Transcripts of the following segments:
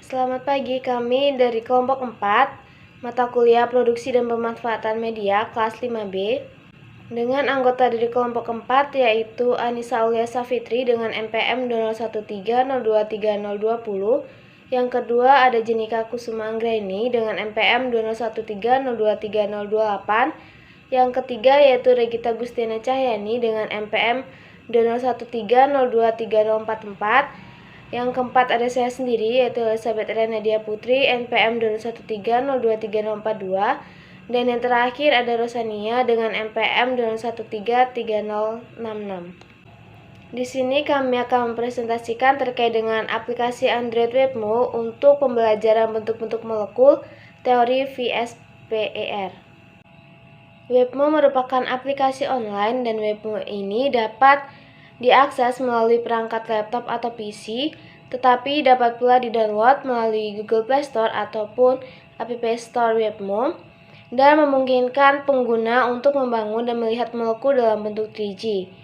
Selamat pagi, kami dari kelompok 4, mata kuliah Produksi dan Pemanfaatan Media, kelas 5B, dengan anggota dari kelompok 4 yaitu Anissa Aulia Safitri dengan NPM 0130230020. Yang kedua ada Jenika Kusuma Anggraini dengan NPM 0130230028. Yang ketiga yaitu Regita Gustiana Cahyani dengan NPM 0130230044. Yang keempat ada saya sendiri yaitu Elizabeth Renadia Putri NPM 0130230042. Dan yang terakhir ada Rosania dengan NPM 01303066. Di sini kami akan mempresentasikan terkait dengan aplikasi Android Webmo untuk pembelajaran bentuk-bentuk molekul teori VSPER. Webmo merupakan aplikasi online dan Webmo ini dapat diakses melalui perangkat laptop atau PC, tetapi dapat pula didownload melalui Google Play Store ataupun App Store Webmo, dan memungkinkan pengguna untuk membangun dan melihat molekul dalam bentuk 3G.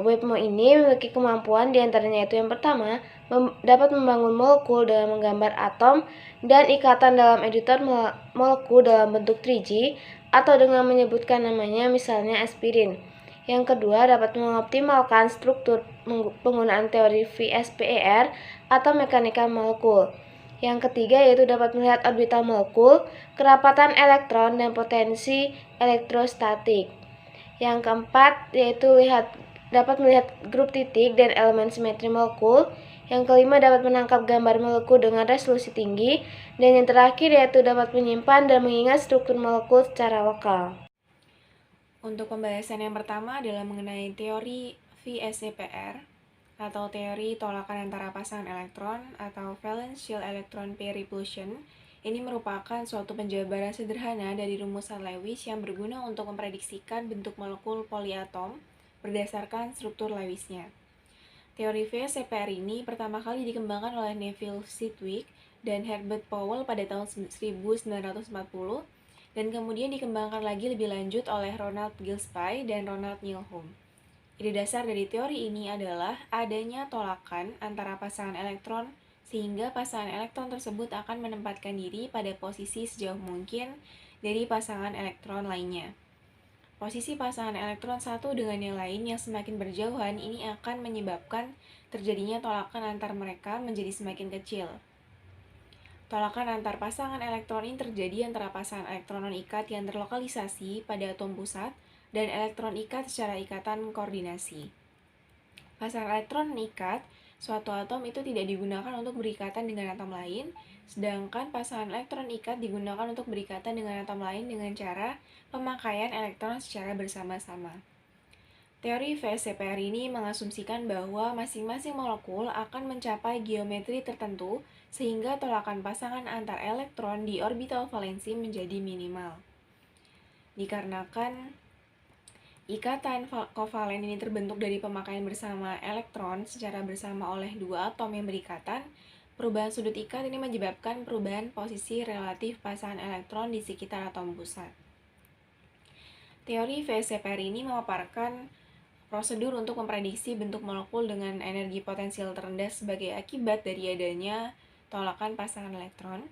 Webmo ini memiliki kemampuan diantaranya itu yang pertama, dapat membangun molekul dalam menggambar atom dan ikatan dalam editor molekul dalam bentuk 3G atau dengan menyebutkan namanya misalnya aspirin. Yang kedua, dapat mengoptimalkan struktur penggunaan teori VSPER atau mekanika molekul. Yang ketiga yaitu dapat melihat orbital molekul, kerapatan elektron, dan potensi elektrostatik. Yang keempat yaitu dapat melihat grup titik dan elemen simetri molekul. Yang kelima dapat menangkap gambar molekul dengan resolusi tinggi. Dan yang terakhir yaitu dapat menyimpan dan mengingat struktur molekul secara lokal. Untuk pembahasan yang pertama adalah mengenai teori VSEPR atau teori tolakan antara pasangan elektron atau valence shell electron pair repulsion. Ini merupakan suatu penjabaran sederhana dari rumusan Lewis yang berguna untuk memprediksikan bentuk molekul poliatom berdasarkan struktur Lewisnya. Teori VSEPR ini pertama kali dikembangkan oleh Neville Sidgwick dan Herbert Powell pada tahun 1940 dan kemudian dikembangkan lagi lebih lanjut oleh Ronald Gillespie dan Ronald Neilholm. Ide dasar dari teori ini adalah adanya tolakan antara pasangan elektron sehingga pasangan elektron tersebut akan menempatkan diri pada posisi sejauh mungkin dari pasangan elektron lainnya. Posisi pasangan elektron satu dengan yang lain yang semakin berjauhan ini akan menyebabkan terjadinya tolakan antar mereka menjadi semakin kecil. Tolakan antar pasangan elektron ini terjadi antara pasangan elektron non-ikat yang terlokalisasi pada atom pusat dan elektron ikat secara ikatan koordinasi. Pasangan elektron non-ikat suatu atom itu tidak digunakan untuk berikatan dengan atom lain, sedangkan pasangan elektron ikat digunakan untuk berikatan dengan atom lain dengan cara pemakaian elektron secara bersama-sama. Teori VSEPR ini mengasumsikan bahwa masing-masing molekul akan mencapai geometri tertentu sehingga tolakan pasangan antar elektron di orbital valensi menjadi minimal. Dikarenakan ikatan kovalen ini terbentuk dari pemakaian bersama elektron secara bersama oleh dua atom yang berikatan, perubahan sudut ikat ini menyebabkan perubahan posisi relatif pasangan elektron di sekitar atom pusat. Teori VSEPR ini memaparkan prosedur untuk memprediksi bentuk molekul dengan energi potensial terendah sebagai akibat dari adanya tolakan pasangan elektron.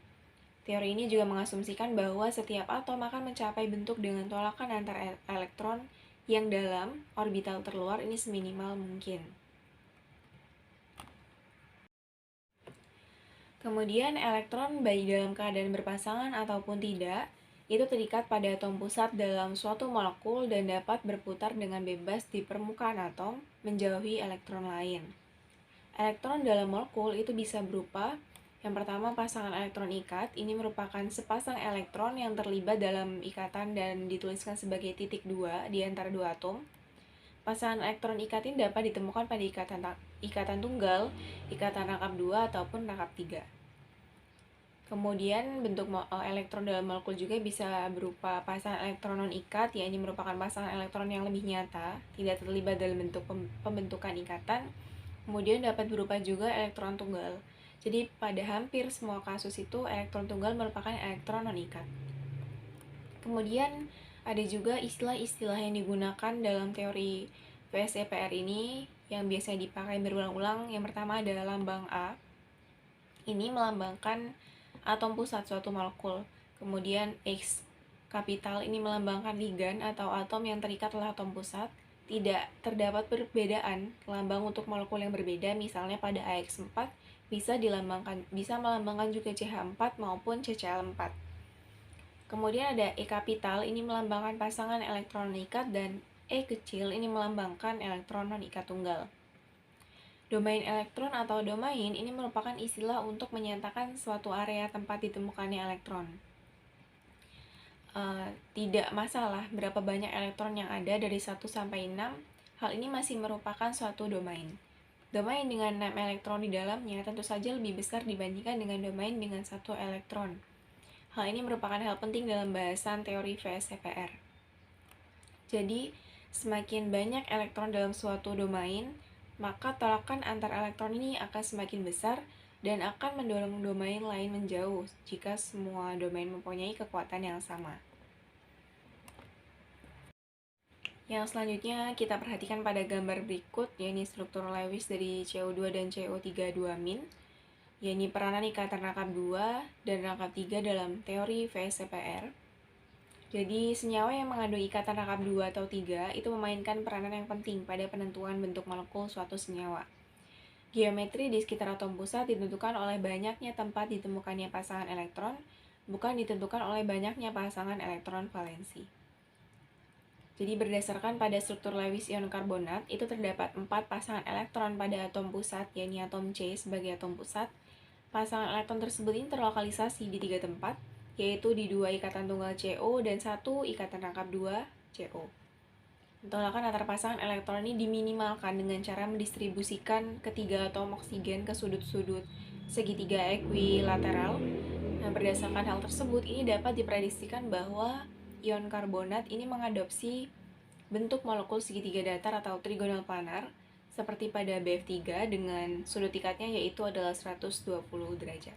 Teori ini juga mengasumsikan bahwa setiap atom akan mencapai bentuk dengan tolakan antar elektron yang dalam orbital terluar ini seminimal mungkin. Kemudian elektron baik dalam keadaan berpasangan ataupun tidak itu terikat pada atom pusat dalam suatu molekul dan dapat berputar dengan bebas di permukaan atom menjauhi elektron lain. Elektron dalam molekul itu bisa berupa yang pertama pasangan elektron ikat, ini merupakan sepasang elektron yang terlibat dalam ikatan dan dituliskan sebagai titik 2 di antara dua atom. Pasangan elektron ikat ini dapat ditemukan pada ikatan tunggal, ikatan rangkap 2 ataupun rangkap 3. Kemudian bentuk elektron dalam molekul juga bisa berupa pasangan elektron non-ikat, yakni merupakan pasangan elektron yang lebih nyata, tidak terlibat dalam bentuk pembentukan ikatan. Kemudian dapat berupa juga elektron tunggal. Jadi pada hampir semua kasus itu elektron tunggal merupakan elektron non-ikat. Kemudian ada juga istilah-istilah yang digunakan dalam teori VSEPR ini yang biasa dipakai berulang-ulang. Yang pertama adalah lambang A. ini melambangkan atom pusat suatu molekul. Kemudian X kapital ini melambangkan ligan atau atom yang terikat oleh atom pusat. Tidak terdapat perbedaan lambang untuk molekul yang berbeda, misalnya pada AX4 bisa melambangkan juga CH4 maupun CCl4. Kemudian ada E kapital, ini melambangkan pasangan elektron ikat, dan E kecil ini melambangkan elektron non-ikat tunggal. Domain elektron atau domain ini merupakan istilah untuk menyatakan suatu area tempat ditemukannya elektron. Tidak masalah berapa banyak elektron yang ada dari 1 sampai 6, hal ini masih merupakan suatu domain. Domain dengan 6 elektron di dalamnya tentu saja lebih besar dibandingkan dengan domain dengan 1 elektron. Hal ini merupakan hal penting dalam bahasan teori VSEPR. Jadi, semakin banyak elektron dalam suatu domain, maka tolakan antar elektron ini akan semakin besar dan akan mendorong domain lain menjauh jika semua domain mempunyai kekuatan yang sama. Yang selanjutnya kita perhatikan pada gambar berikut, yaitu struktur Lewis dari CO2 dan CO32-, yaitu peranan ikatan rangkap 2 dan rangkap 3 dalam teori VSEPR. Jadi, senyawa yang mengandung ikatan rangkap 2 atau 3 itu memainkan peranan yang penting pada penentuan bentuk molekul suatu senyawa. Geometri di sekitar atom pusat ditentukan oleh banyaknya tempat ditemukannya pasangan elektron, bukan ditentukan oleh banyaknya pasangan elektron valensi. Jadi berdasarkan pada struktur Lewis ion karbonat, itu terdapat 4 pasangan elektron pada atom pusat, yaitu atom C sebagai atom pusat. Pasangan elektron tersebut ini terlokalisasi di 3 tempat, yaitu di 2 ikatan tunggal CO dan 1 ikatan rangkap 2 CO. Tolakan antar pasangan elektron ini diminimalkan dengan cara mendistribusikan ketiga atom oksigen ke sudut-sudut segitiga equilateral. Nah, berdasarkan hal tersebut, ini dapat diprediksikan bahwa ion karbonat ini mengadopsi bentuk molekul segitiga datar atau trigonal planar seperti pada BF3 dengan sudut ikatnya yaitu adalah 120 derajat.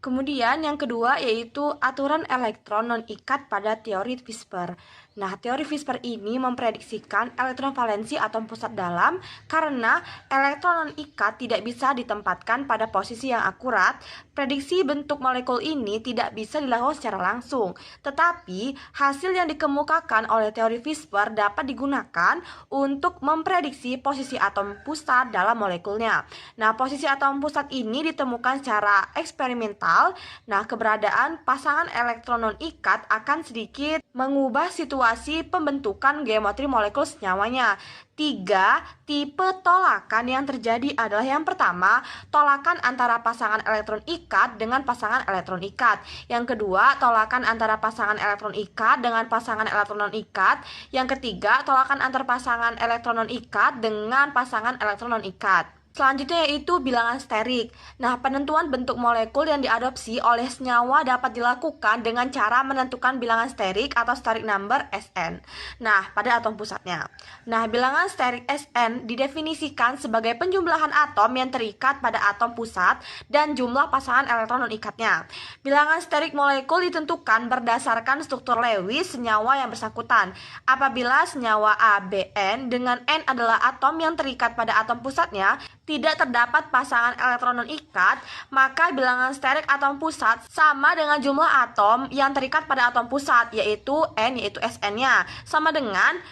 Kemudian yang kedua yaitu aturan elektron non-ikat pada teori Vissper. Nah, teori Vissper ini memprediksikan elektron valensi atom pusat dalam karena elektron non-ikat tidak bisa ditempatkan pada posisi yang akurat. Prediksi bentuk molekul ini tidak bisa dilakukan secara langsung, tetapi hasil yang dikemukakan oleh teori Vissper dapat digunakan untuk memprediksi posisi atom pusat dalam molekulnya. Nah, posisi atom pusat ini ditemukan secara eksperimental. Nah, keberadaan pasangan elektron non-ikat akan sedikit mengubah situasi pembentukan geometri molekul senyawanya. 3 tipe tolakan yang terjadi adalah yang pertama, tolakan antara pasangan elektron ikat dengan pasangan elektron ikat. Yang kedua, tolakan antara pasangan elektron ikat dengan pasangan elektron non-ikat. Yang ketiga, tolakan antar pasangan elektron non-ikat dengan pasangan elektron non-ikat. Selanjutnya yaitu bilangan sterik. Nah, penentuan bentuk molekul yang diadopsi oleh senyawa dapat dilakukan dengan cara menentukan bilangan sterik atau steric number Sn. Nah, pada atom pusatnya. Nah, bilangan sterik Sn didefinisikan sebagai penjumlahan atom yang terikat pada atom pusat dan jumlah pasangan elektron non-ikatnya. Bilangan sterik molekul ditentukan berdasarkan struktur Lewis senyawa yang bersangkutan. Apabila senyawa ABN dengan N adalah atom yang terikat pada atom pusatnya, tidak terdapat pasangan elektron non-ikat, maka bilangan sterik atom pusat sama dengan jumlah atom yang terikat pada atom pusat, yaitu N, yaitu Sn-nya, sama dengan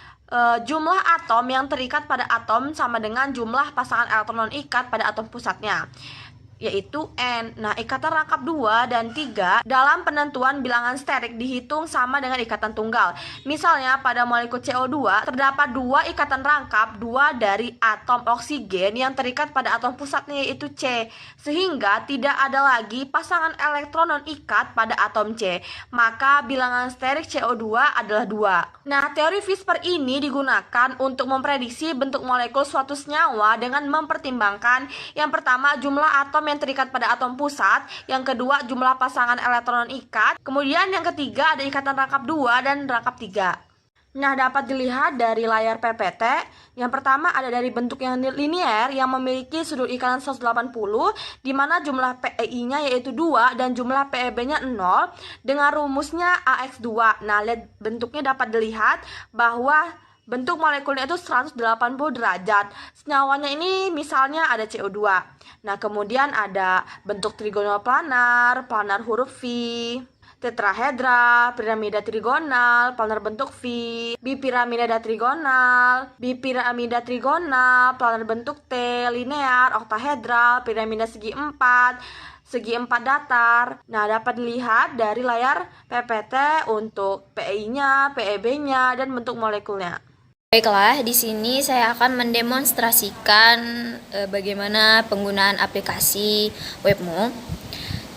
jumlah atom yang terikat pada atom sama dengan jumlah pasangan elektron non-ikat pada atom pusatnya, yaitu N. Nah, ikatan rangkap 2 dan 3 dalam penentuan bilangan sterik dihitung sama dengan ikatan tunggal. Misalnya pada molekul CO2 terdapat 2 ikatan rangkap 2 dari atom oksigen yang terikat pada atom pusatnya yaitu C, sehingga tidak ada lagi pasangan elektron non-ikat pada atom C. Maka bilangan sterik CO2 adalah 2. Nah, teori Vissper ini digunakan untuk memprediksi bentuk molekul suatu senyawa dengan mempertimbangkan yang pertama jumlah atom yang terikat pada atom pusat, yang kedua jumlah pasangan elektron non-ikat, kemudian yang ketiga ada ikatan rangkap 2 dan rangkap 3. Nah, dapat dilihat dari layar PPT. Yang pertama ada dari bentuk yang linier yang memiliki sudut ikatan 180, di mana jumlah PEI-nya yaitu 2 dan jumlah PEB-nya 0 dengan rumusnya AX2. Nah, bentuknya dapat dilihat bahwa bentuk molekulnya itu 180 derajat. Senyawanya ini misalnya ada CO2. Nah, kemudian ada bentuk trigonal planar, planar huruf V, tetrahedra, piramida trigonal, planar bentuk V, bipiramida trigonal, planar bentuk T, linear, oktahedral, piramida segi 4, segi 4 datar. Nah, dapat dilihat dari layar PPT untuk PEI-nya, PEB-nya, dan bentuk molekulnya. Baiklah, di sini saya akan mendemonstrasikan bagaimana penggunaan aplikasi Webmo.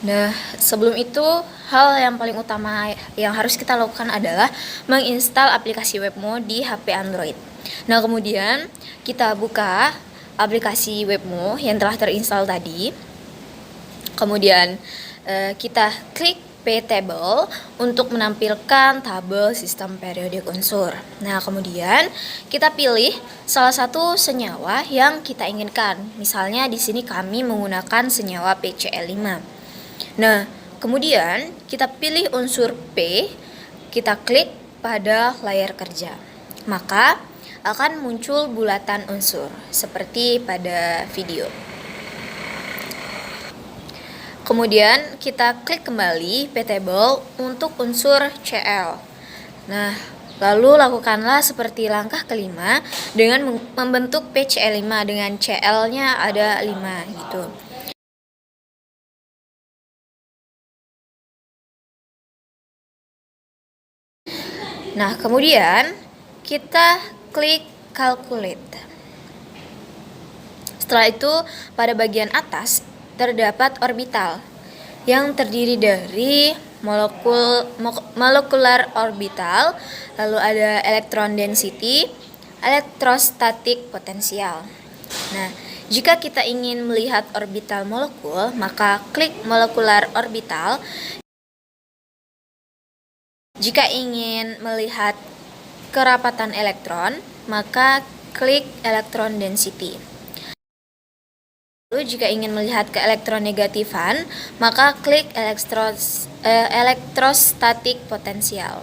Nah, sebelum itu, hal yang paling utama yang harus kita lakukan adalah menginstal aplikasi Webmo di HP Android. Nah, kemudian kita buka aplikasi Webmo yang telah terinstall tadi. Kemudian kita klik P-Table untuk menampilkan tabel sistem periodik unsur. Nah, kemudian kita pilih salah satu senyawa yang kita inginkan. Misalnya di sini kami menggunakan senyawa PCl5. Nah, kemudian kita pilih unsur P, kita klik pada layar kerja. Maka akan muncul bulatan unsur seperti pada video. Kemudian kita klik kembali P-Table untuk unsur Cl. Nah, lalu lakukanlah seperti langkah kelima dengan membentuk PCl5 dengan Cl-nya ada 5 gitu. Nah, kemudian kita klik Calculate. Setelah itu, pada bagian atas terdapat orbital yang terdiri dari molecular orbital, lalu ada electron density, electrostatic potential. Nah, jika kita ingin melihat orbital molekul, maka klik molecular orbital. Jika ingin melihat kerapatan elektron, maka klik electron density. Lalu jika ingin melihat keelektronegatifan, maka klik electrostatic potential.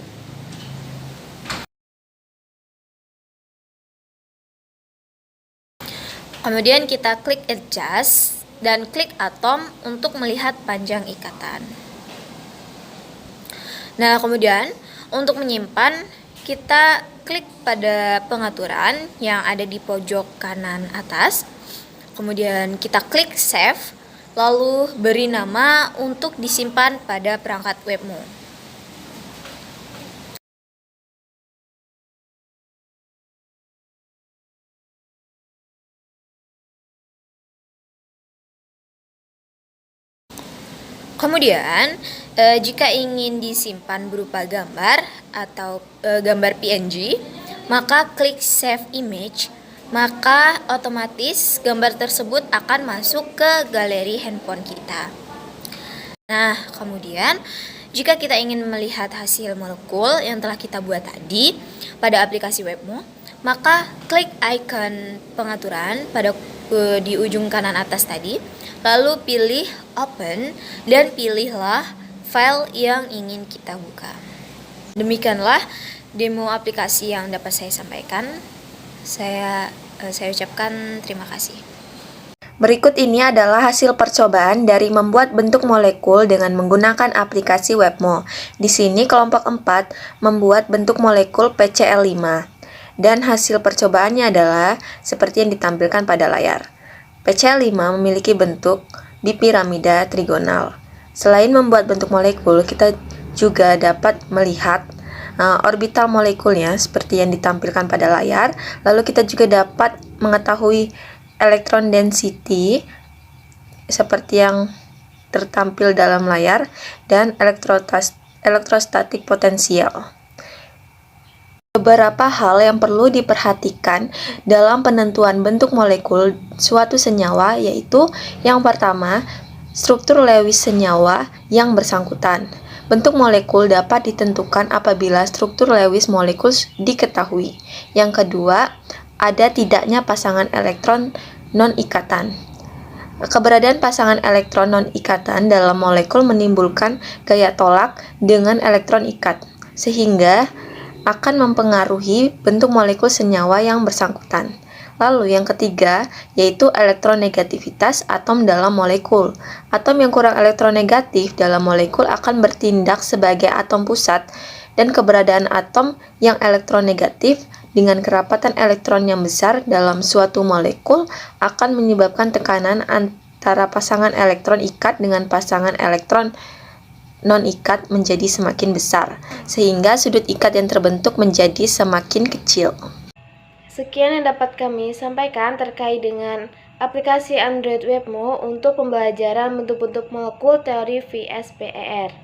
Kemudian kita klik adjust dan klik atom untuk melihat panjang ikatan. Nah, kemudian untuk menyimpan, kita klik pada pengaturan yang ada di pojok kanan atas. Kemudian kita klik save, lalu beri nama untuk disimpan pada perangkat Webmo. Kemudian, jika ingin disimpan berupa gambar atau gambar PNG, maka klik save image. Maka otomatis gambar tersebut akan masuk ke galeri handphone kita. Nah, kemudian jika kita ingin melihat hasil molekul yang telah kita buat tadi pada aplikasi Webmo, maka klik icon pengaturan pada di ujung kanan atas tadi, lalu pilih open dan pilihlah file yang ingin kita buka. Demikianlah demo aplikasi yang dapat saya sampaikan. Saya ucapkan terima kasih. Berikut ini adalah hasil percobaan dari membuat bentuk molekul dengan menggunakan aplikasi Webmo. Di sini kelompok 4 membuat bentuk molekul PCl5. Dan hasil percobaannya adalah seperti yang ditampilkan pada layar. PCl5 memiliki bentuk bipiramida trigonal. Selain membuat bentuk molekul, kita juga dapat melihat orbital molekulnya seperti yang ditampilkan pada layar. Lalu kita juga dapat mengetahui electron density seperti yang tertampil dalam layar dan electrostatic potential. Beberapa hal yang perlu diperhatikan dalam penentuan bentuk molekul suatu senyawa, yaitu yang pertama, struktur Lewis senyawa yang bersangkutan. Bentuk molekul dapat ditentukan apabila struktur Lewis molekul diketahui. Yang kedua, ada tidaknya pasangan elektron non-ikatan. Keberadaan pasangan elektron non-ikatan dalam molekul menimbulkan gaya tolak dengan elektron ikat, sehingga akan mempengaruhi bentuk molekul senyawa yang bersangkutan. Lalu yang ketiga, yaitu elektronegativitas atom dalam molekul. Atom yang kurang elektronegatif dalam molekul akan bertindak sebagai atom pusat, dan keberadaan atom yang elektronegatif dengan kerapatan elektron yang besar dalam suatu molekul akan menyebabkan tekanan antara pasangan elektron ikat dengan pasangan elektron non-ikat menjadi semakin besar, sehingga sudut ikat yang terbentuk menjadi semakin kecil. Sekian yang dapat kami sampaikan terkait dengan aplikasi Android Webmo untuk pembelajaran bentuk-bentuk molekul teori VSPER.